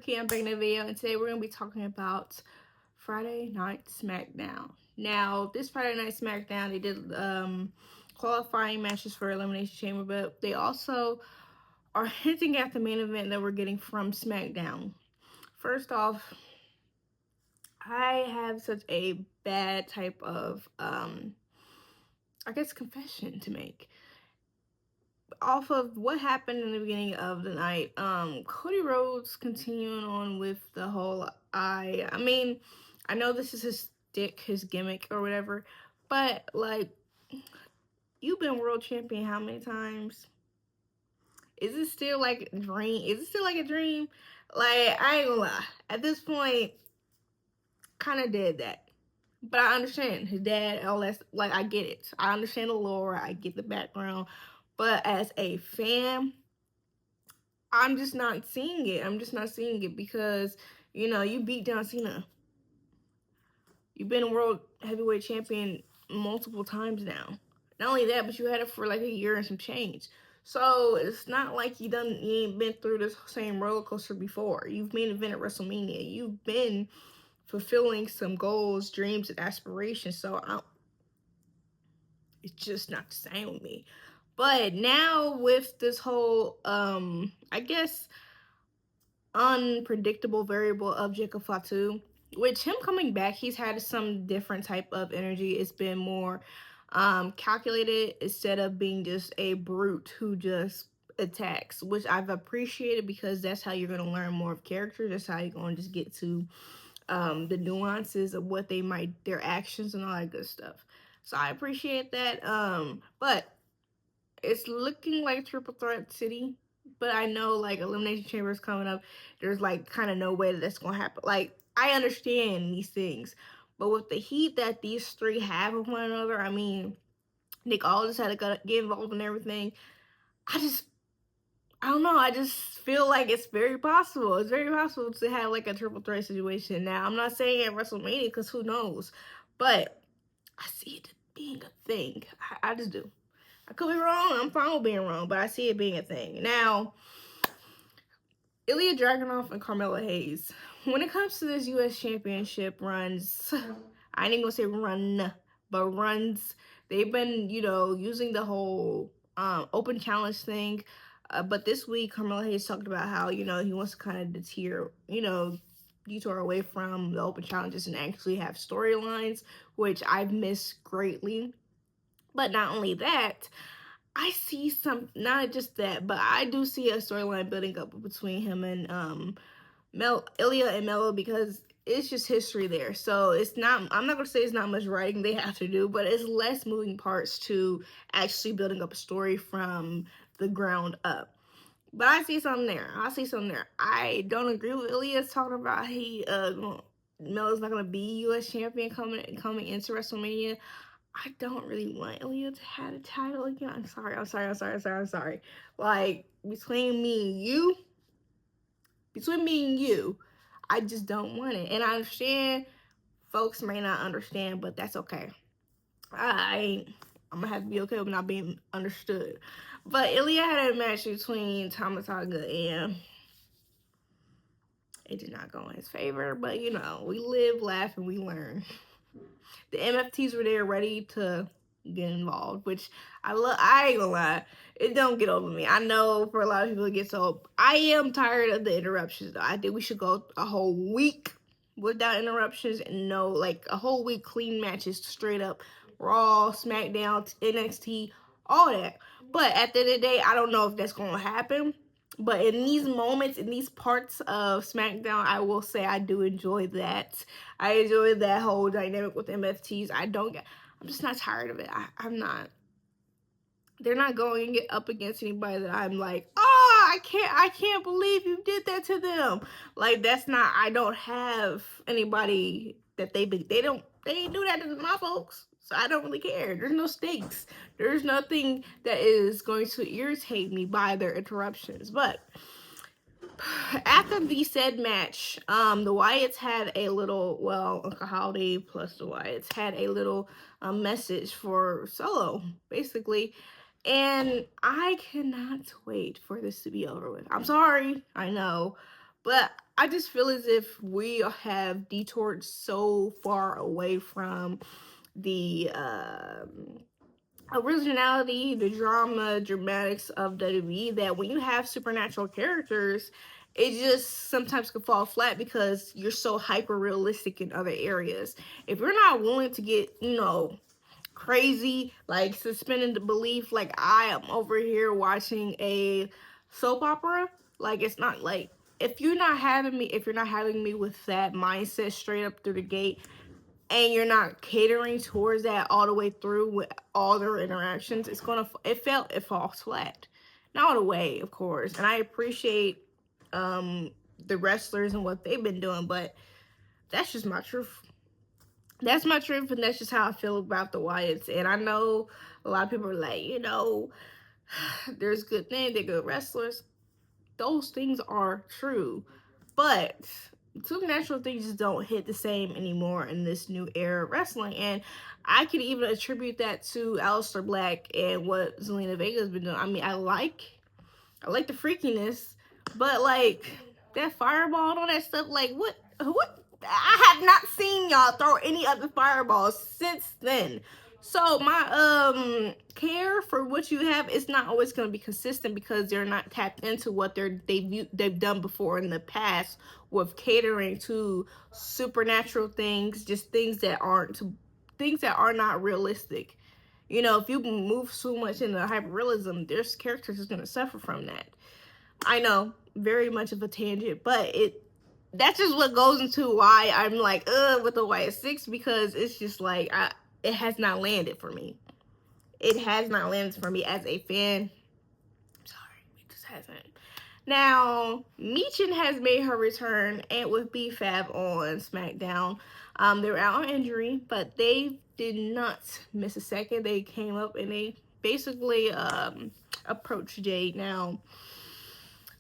Key. I'm back in the video, and today we're going to be talking about Friday Night Smackdown. Now, this Friday Night Smackdown, they did qualifying matches for Elimination Chamber, but they also are hinting at the main event that we're getting from Smackdown. First off, I have such a bad type of, confession to make. Off of what happened in the beginning of the night, Cody Rhodes continuing on with the whole I mean, I know this is his stick, his gimmick or whatever, but like, you've been world champion how many times? Is it still like a dream? Is it still like a dream? Like, I ain't gonna lie. At this point, kind of did that. But I understand his dad, all that. Like, I get it. I understand the lore. I get the background. But as a fan, I'm just not seeing it. I'm just not seeing it because, you know, you beat John Cena. You've been a world heavyweight champion multiple times now. Not only that, but you had it for like a year and some change. So it's not like you ain't been through this same roller coaster before. You've main evented WrestleMania. You've been fulfilling some goals, dreams, and aspirations. So it's just not the same with me. But now with this whole, unpredictable variable of Jacob Fatu, which him coming back, he's had some different type of energy. It's been more calculated instead of being just a brute who just attacks, which I've appreciated because that's how you're going to learn more of character. That's how you're going to just get to the nuances of what their actions and all that good stuff. So I appreciate that. But it's looking like Triple Threat City. But I know, like, Elimination Chamber is coming up. There's, like, kind of no way that that's going to happen. Like, I understand these things. But with the heat that these three have with one another, I mean, Nick Aldis had to get involved in everything. I don't know. I just feel like it's very possible. It's very possible to have, like, a Triple Threat situation. Now, I'm not saying at WrestleMania because who knows. But I see it being a thing. I just do. I could be wrong. I'm fine with being wrong, but I see it being a thing. Now, Ilya Dragunov and Carmelo Hayes. When it comes to this U.S. Championship runs, I ain't gonna say run, but runs. They've been, using the whole open challenge thing. But this week, Carmelo Hayes talked about how, he wants to kind of detour away from the open challenges and actually have storylines, which I've missed greatly. But not only that, I see not just that, but I do see a storyline building up between him and Ilya and Melo because it's just history there. So I'm not going to say it's not much writing they have to do, but it's less moving parts to actually building up a story from the ground up. But I see something there. I don't agree with Ilya's talking about Melo's not going to be U.S. champion coming into WrestleMania. I don't really want Ilya to have a title again. I'm sorry. Like, between me and you, I just don't want it. And I understand folks may not understand, but that's okay. I'm gonna have to be okay with not being understood. But Ilya had a match between Tamataga and it did not go in his favor. But, we live, laugh, and we learn. The MFTs were there ready to get involved, which I ain't gonna lie, it don't get over me. I know for a lot of people it gets old. I am tired of the interruptions though. I think we should go a whole week without interruptions and a whole week clean matches straight up. Raw, Smackdown, NXT, all that. But at the end of the day, I don't know if that's gonna happen. But in these moments, in these parts of SmackDown, I will say I do enjoy that. I enjoy that whole dynamic with MFTs. I'm just not tired of it. I'm not. They're not going up against anybody that I'm like, oh, I can't believe you did that to them. Like, that's not, I don't have anybody that they ain't do that to my folks. So I don't really care. There's no stakes. There's nothing that is going to irritate me by their interruptions. But after the said match, the Wyatts had a little, Uncle Howdy plus the Wyatts had a little message for Solo, basically. And I cannot wait for this to be over with. I'm sorry, I know. But I just feel as if we have detoured so far away from the originality, the drama, dramatics of WWE, that when you have supernatural characters, it just sometimes can fall flat because you're so hyper realistic in other areas. If you're not willing to get, crazy, like suspending the belief, like I am over here watching a soap opera, like it's not like, if you're not having me with that mindset straight up through the gate, and you're not catering towards that all the way through with all their interactions, it falls flat. Not all the way, of course, and I appreciate um the wrestlers and what they've been doing, but that's just my truth. That's my truth, and that's just how I feel about the Wyatts. And I know a lot of people are like, there's good things, they're good wrestlers. Those things are true, but supernatural things just don't hit the same anymore in this new era of wrestling. And I can even attribute that to Aleister Black and what Zelina Vega's been doing. I mean, I like the freakiness, but like that fireball and all that stuff, like what I have not seen y'all throw any other fireballs since then. So my care for what you have is not always going to be consistent because they're not tapped into what they've done before in the past with catering to supernatural things, just things that are not realistic. If you move so much into hyperrealism, there's characters that's gonna suffer from that. I know, very much of a tangent, but that's just what goes into why I'm like, with the YS6, because it's just like it has not landed for me. It has not landed for me as a fan. I'm sorry, it just hasn't. Now, Meechin has made her return and with BFAB on SmackDown. They were out on injury, but they did not miss a second. They came up and they basically approached Jade. Now,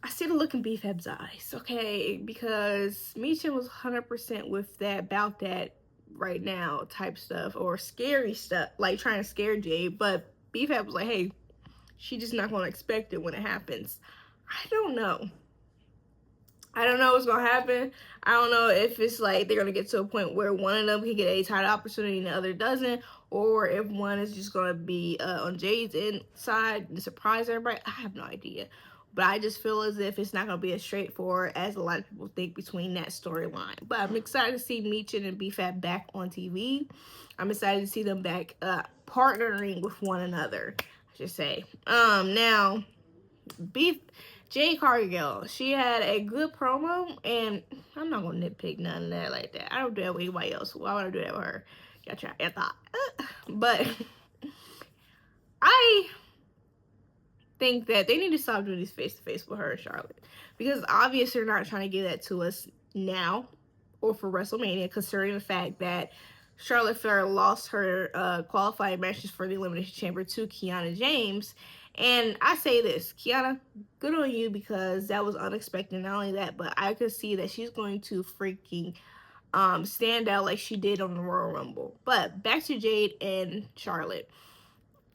I see the look in BFAB's eyes, okay? Because Meechin was 100% with that, about that right now type stuff, or scary stuff, like trying to scare Jade. But BFAB was like, hey, she's just not going to expect it when it happens. I don't know. I don't know what's going to happen. I don't know if it's like they're going to get to a point where one of them can get a title opportunity and the other doesn't, or if one is just going to be on Jade's inside and surprise everybody. I have no idea. But I just feel as if it's not going to be as straightforward as a lot of people think between that storyline. But I'm excited to see Meechin and BFAB back on TV. I'm excited to see them back partnering with one another, I should say. Now, Beef Jade Cargill, she had a good promo, and I'm not gonna nitpick none of that like that. I don't do that with anybody else. Why would I do that with her? Y'all try your thought. But I think that they need to stop doing these face to face with her and Charlotte, because obviously they're not trying to give that to us now or for WrestleMania, considering the fact that Charlotte Flair lost her qualifying matches for the Elimination Chamber to Kiana James. And I say this, Kiana, good on you, because that was unexpected. Not only that, but I could see that she's going to freaking stand out like she did on the Royal Rumble. But back to Jade and Charlotte.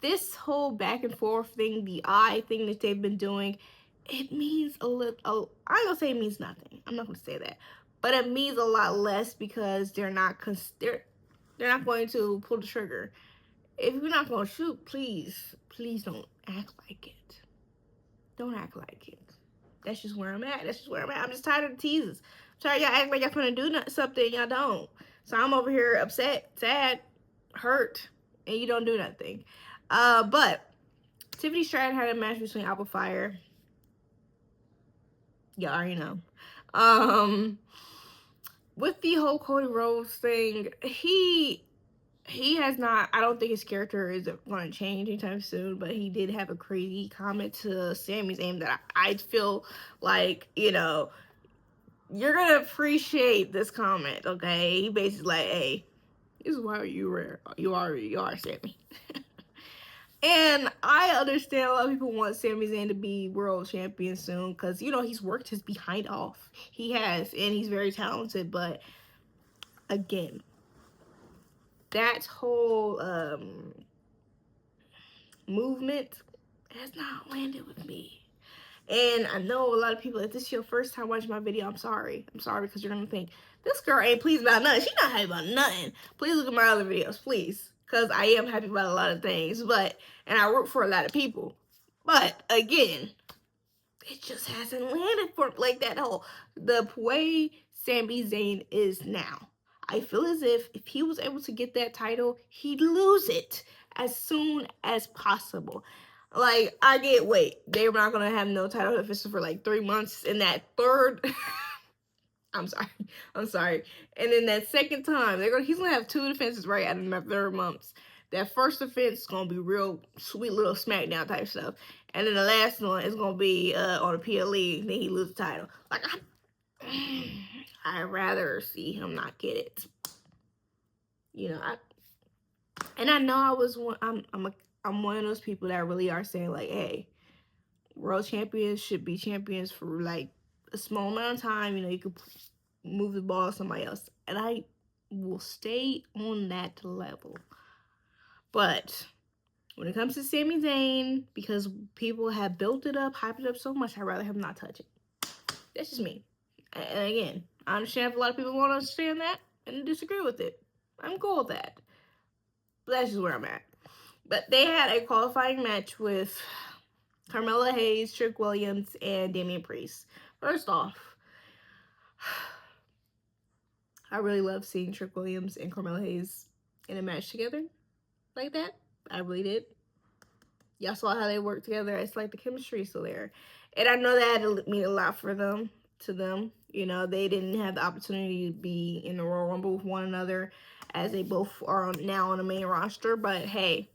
This whole back and forth thing, the eye thing that they've been doing, it means a little. I ain't gonna say it means nothing. I'm not gonna say that, but it means a lot less because they're not going to pull the trigger. If you're not gonna shoot, please don't act like it. Don't act like it. That's just where I'm at. I'm just tired of the teases. I'm tired of y'all acting like y'all gonna do something y'all don't. So I'm over here upset, sad, hurt, and you don't do nothing. But Tiffany Stratton had a match between Apple Fire. Y'all already know. With the whole Cody Rhodes thing, he has not, I don't think his character is going to change anytime soon, but he did have a crazy comment to Sami Zayn that I feel like, you're going to appreciate this comment, okay? He basically like, hey, this is why you are Sami. And I understand a lot of people want Sami Zayn to be world champion soon because, he's worked his behind off. He has, and he's very talented. But again, that whole movement has not landed with me. And I know a lot of people, if this is your first time watching my video, I'm sorry. I'm sorry because you're going to think, this girl ain't pleased about nothing. She's not happy about nothing. Please look at my other videos, please. Because I am happy about a lot of things. And I work for a lot of people. But, again, it just hasn't landed for like that whole, the way Sami Zayn is now. I feel as if he was able to get that title, he'd lose it as soon as possible. Like, I get, wait, they're not gonna have no title defense for like 3 months. In that third, I'm sorry. And then that second time, he's gonna have 2 defenses right out of my 3rd months. That first defense is gonna be real sweet little Smackdown type stuff, and then the last one is gonna be on a PLE. Then he loses the title. Like, I'd rather see him not get it. You know, I know I was one. I'm one of those people that really are saying like, hey, world champions should be champions for like a small amount of time. You know, you could move the ball to somebody else, and I will stay on that level. But when it comes to Sami Zayn, because people have built it up, hyped it up so much, I'd rather him not touch it. That's just me. And again, I understand if a lot of people won't understand that and disagree with it. I'm cool with that. But that's just where I'm at. But they had a qualifying match with Carmella Hayes, Trick Williams, and Damian Priest. First off, I really love seeing Trick Williams and Carmella Hayes in a match together like that. I really did. Y'all saw how they worked together. It's like the chemistry is still there. And I know that had to mean a lot for them, to them. You know, they didn't have the opportunity to be in the Royal Rumble with one another as they both are now on the main roster. But hey,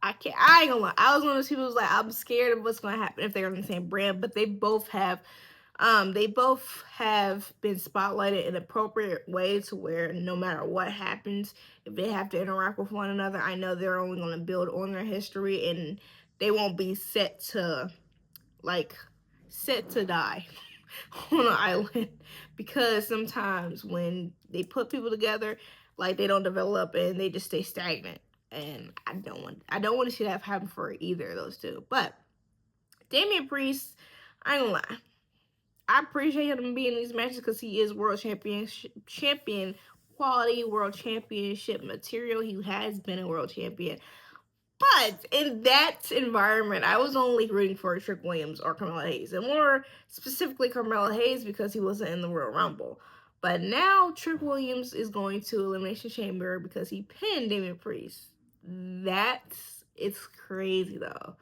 I ain't gonna lie. I was one of those people who's like, I'm scared of what's gonna happen if they're on the same brand. But they both have been spotlighted in an appropriate way to where no matter what happens, if they have to interact with one another, I know they're only going to build on their history and they won't be set to die on an island, because sometimes when they put people together, like, they don't develop and they just stay stagnant. And I don't want to see that happen for either of those two. But Damian Priest, I ain't gonna lie, I appreciate him being in these matches because he is world champion quality, world championship material. He has been a world champion. But in that environment, I was only rooting for Trick Williams or Carmella Hayes. And more specifically, Carmella Hayes, because he wasn't in the Royal Rumble. But now Trick Williams is going to Elimination Chamber because he pinned Damian Priest. It's crazy, though.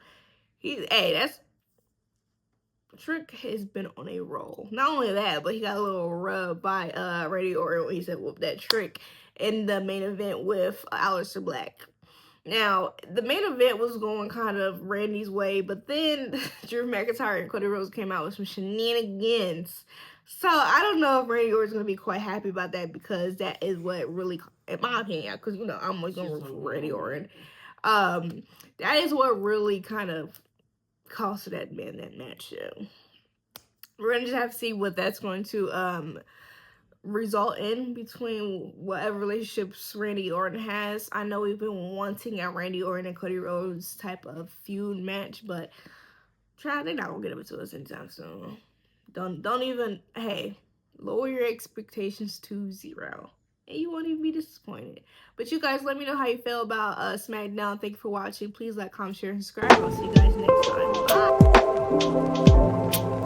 Trick has been on a roll. Not only that, but he got a little rub by Randy Orton when he said whoop that Trick in the main event with Aleister Black. Now, the main event was going kind of Randy's way, but then Drew McIntyre and Cody Rhodes came out with some shenanigans. So I don't know if Randy Orton's going to be quite happy about that, because that is what really, in my opinion, because, you know, I'm always going to root for Randy Orton. That is what really kind of cost that man that match. We're going to just have to see what that's going to result in between whatever relationships Randy Orton has. I know we've been wanting a Randy Orton and Cody Rhodes type of feud match, but they're not gonna get it to us anytime soon. Don't even, hey, lower your expectations to 0 and you won't even be disappointed. But you guys, let me know how you feel about Smackdown. Thank you for watching. Please like, comment, share, and subscribe. I'll see you guys next time. Bye.